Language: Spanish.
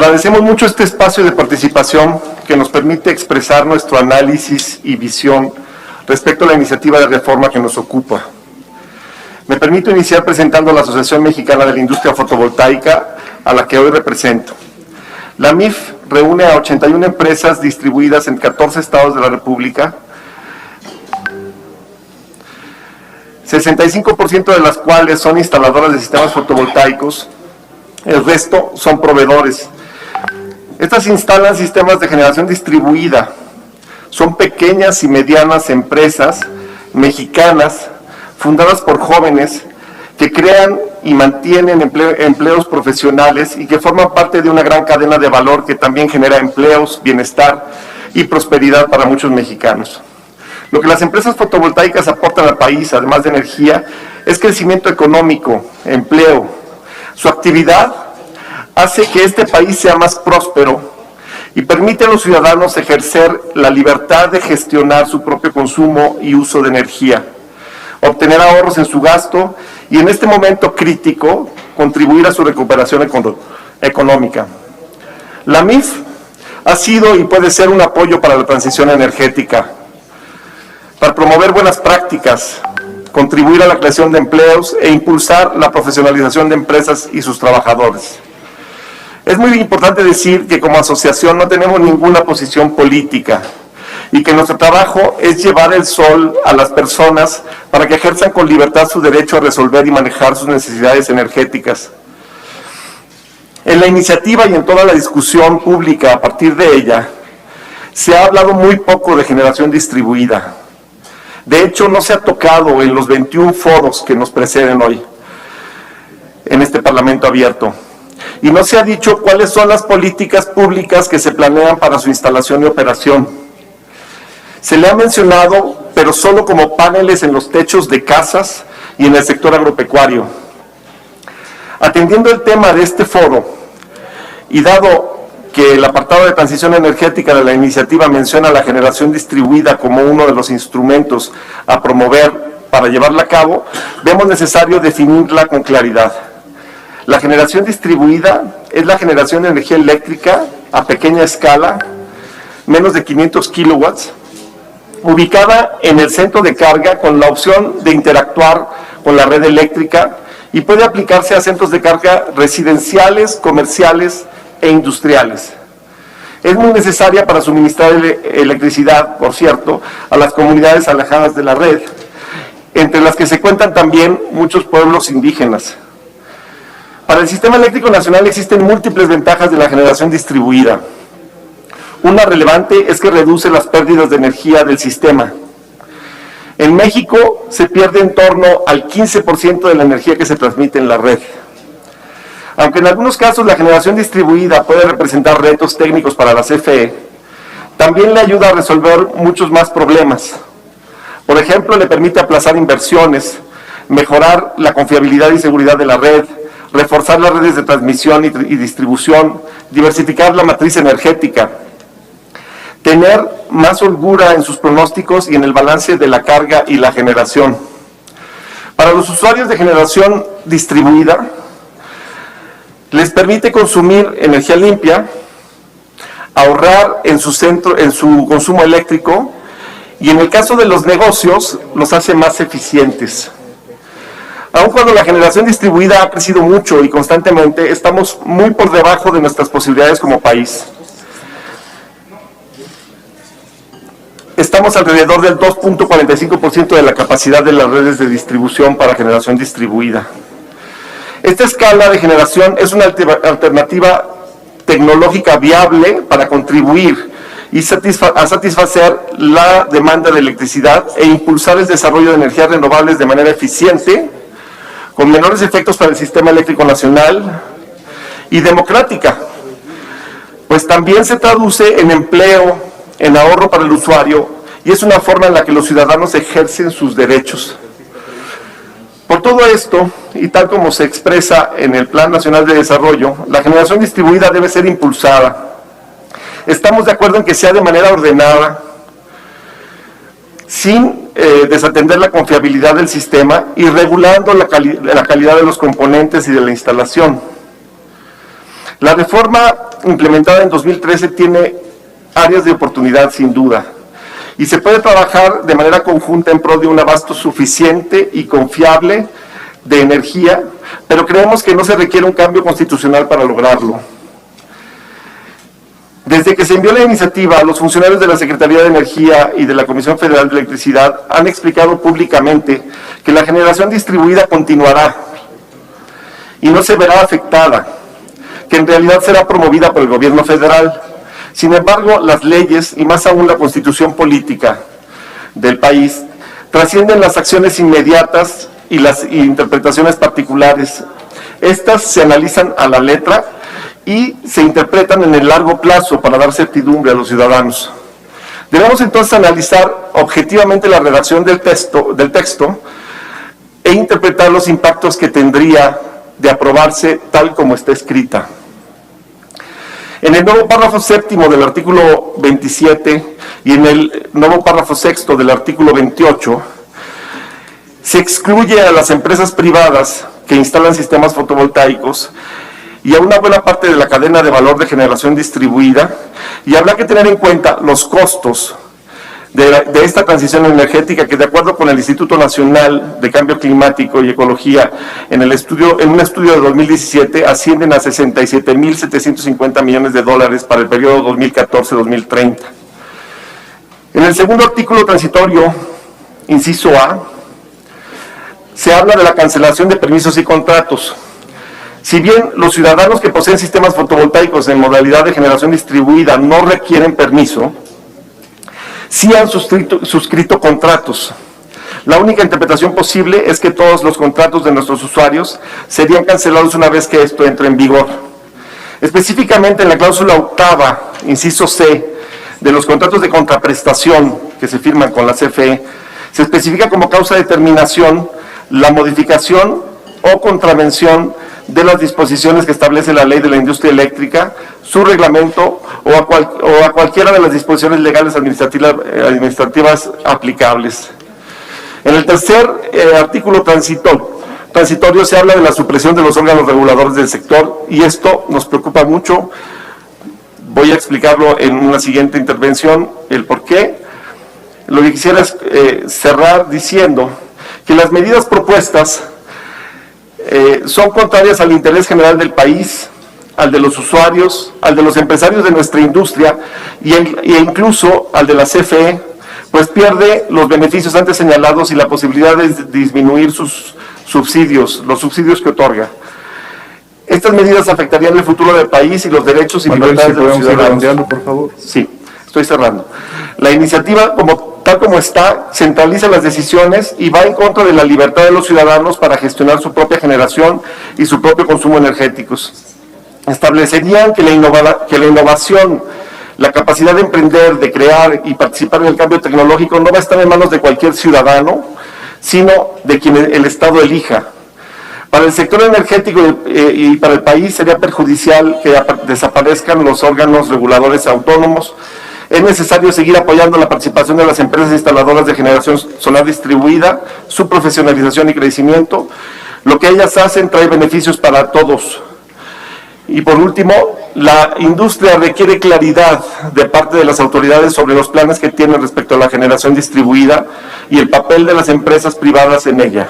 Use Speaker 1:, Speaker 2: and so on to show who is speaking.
Speaker 1: Agradecemos mucho este espacio de participación que nos permite expresar nuestro análisis y visión respecto a la iniciativa de reforma que nos ocupa. Me permito iniciar presentando a la Asociación Mexicana de la Industria Fotovoltaica, a la que hoy represento. La MIF reúne a 81 empresas distribuidas en 14 estados de la República, 65% de las cuales son instaladoras de sistemas fotovoltaicos, el resto son proveedores. Estas instalan sistemas de generación distribuida, son pequeñas y medianas empresas mexicanas fundadas por jóvenes que crean y mantienen empleos profesionales y que forman parte de una gran cadena de valor que también genera empleos, bienestar y prosperidad para muchos mexicanos. Lo que las empresas fotovoltaicas aportan al país, además de energía, es crecimiento económico, empleo. Su actividad hace que este país sea más próspero y permite a los ciudadanos ejercer la libertad de gestionar su propio consumo y uso de energía, obtener ahorros en su gasto y en este momento crítico contribuir a su recuperación económica. La MIF ha sido y puede ser un apoyo para la transición energética, para promover buenas prácticas, contribuir a la creación de empleos e impulsar la profesionalización de empresas y sus trabajadores. Es muy importante decir que como asociación no tenemos ninguna posición política y que nuestro trabajo es llevar el sol a las personas para que ejerzan con libertad su derecho a resolver y manejar sus necesidades energéticas. En la iniciativa y en toda la discusión pública a partir de ella, se ha hablado muy poco de generación distribuida. De hecho, no se ha tocado en los 21 foros que nos preceden hoy, en este Parlamento abierto. Y no se ha dicho cuáles son las políticas públicas que se planean para su instalación y operación. Se le ha mencionado, pero solo como paneles en los techos de casas y en el sector agropecuario. Atendiendo el tema de este foro, y dado que el apartado de transición energética de la iniciativa menciona la generación distribuida como uno de los instrumentos a promover para llevarla a cabo, vemos necesario definirla con claridad. La generación distribuida es la generación de energía eléctrica a pequeña escala, menos de 500 kilowatts, ubicada en el centro de carga con la opción de interactuar con la red eléctrica y puede aplicarse a centros de carga residenciales, comerciales e industriales. Es muy necesaria para suministrar electricidad, por cierto, a las comunidades alejadas de la red, entre las que se cuentan también muchos pueblos indígenas. Para el sistema eléctrico nacional existen múltiples ventajas de la generación distribuida. Una relevante es que reduce las pérdidas de energía del sistema. En México se pierde en torno al 15% de la energía que se transmite en la red. Aunque en algunos casos la generación distribuida puede representar retos técnicos para la CFE, también le ayuda a resolver muchos más problemas. Por ejemplo, le permite aplazar inversiones, mejorar la confiabilidad y seguridad de la red, reforzar las redes de transmisión y distribución, diversificar la matriz energética, tener más holgura en sus pronósticos y en el balance de la carga y la generación. Para los usuarios de generación distribuida, les permite consumir energía limpia, ahorrar en su consumo eléctrico y en el caso de los negocios los hace más eficientes. Aun cuando la generación distribuida ha crecido mucho y constantemente, estamos muy por debajo de nuestras posibilidades como país. Estamos alrededor del 2.45% de la capacidad de las redes de distribución para generación distribuida. Esta escala de generación es una alternativa tecnológica viable para contribuir y satisfacer la demanda de electricidad e impulsar el desarrollo de energías renovables de manera eficiente, con menores efectos para el sistema eléctrico nacional y democrática, pues también se traduce en empleo, en ahorro para el usuario y es una forma en la que los ciudadanos ejercen sus derechos. Por todo esto, y tal como se expresa en el Plan Nacional de Desarrollo, la generación distribuida debe ser impulsada. Estamos de acuerdo en que sea de manera ordenada, sin desatender la confiabilidad del sistema y regulando la calidad de los componentes y de la instalación. La reforma implementada en 2013 tiene áreas de oportunidad sin duda, y se puede trabajar de manera conjunta en pro de un abasto suficiente y confiable de energía, pero creemos que no se requiere un cambio constitucional para lograrlo. Desde que se envió la iniciativa, los funcionarios de la Secretaría de Energía y de la Comisión Federal de Electricidad han explicado públicamente que la generación distribuida continuará y no se verá afectada, que en realidad será promovida por el gobierno federal. Sin embargo, las leyes, y más aún la constitución política del país, trascienden las acciones inmediatas y las interpretaciones particulares. Estas se analizan a la letra y se interpretan en el largo plazo para dar certidumbre a los ciudadanos. Debemos entonces analizar objetivamente la redacción del texto e interpretar los impactos que tendría de aprobarse tal como está escrita. En el nuevo párrafo séptimo del artículo 27 y en el nuevo párrafo sexto del artículo 28, se excluye a las empresas privadas que instalan sistemas fotovoltaicos y a una buena parte de la cadena de valor de generación distribuida, y habrá que tener en cuenta los costos de esta transición energética que, de acuerdo con el Instituto Nacional de Cambio Climático y Ecología, en un estudio de 2017, ascienden a 67.750 millones de dólares para el periodo 2014-2030. En el segundo artículo transitorio, inciso A, se habla de la cancelación de permisos y contratos. Si bien los ciudadanos que poseen sistemas fotovoltaicos en modalidad de generación distribuida no requieren permiso, sí han suscrito contratos. La única interpretación posible es que todos los contratos de nuestros usuarios serían cancelados una vez que esto entre en vigor. Específicamente en la cláusula octava, inciso C, de los contratos de contraprestación que se firman con la CFE, se especifica como causa de terminación la modificación o contravención de las disposiciones que establece la Ley de la Industria Eléctrica, su reglamento o a cualquiera de las disposiciones legales administrativas aplicables. En el tercer artículo transitorio se habla de la supresión de los órganos reguladores del sector, y esto nos preocupa mucho. Voy a explicarlo en una siguiente intervención, el por qué. Lo que quisiera es cerrar diciendo que las medidas propuestas son contrarias al interés general del país, al de los usuarios, al de los empresarios de nuestra industria e incluso al de la CFE, pues pierde los beneficios antes señalados y la posibilidad de disminuir sus subsidios, los subsidios que otorga. Estas medidas afectarían el futuro del país y los derechos y libertades de los ciudadanos. Por favor. Sí, estoy cerrando. La iniciativa, tal como está, centraliza las decisiones y va en contra de la libertad de los ciudadanos para gestionar su propia generación y su propio consumo energéticos. Establecerían que la innovación, la capacidad de emprender, de crear y participar en el cambio tecnológico no va a estar en manos de cualquier ciudadano, sino de quien el Estado elija. Para el sector energético y para el país sería perjudicial que desaparezcan los órganos reguladores autónomos. Es necesario seguir apoyando la participación de las empresas instaladoras de generación solar distribuida, su profesionalización y crecimiento. Lo que ellas hacen trae beneficios para todos. Y por último, la industria requiere claridad de parte de las autoridades sobre los planes que tienen respecto a la generación distribuida y el papel de las empresas privadas en ella.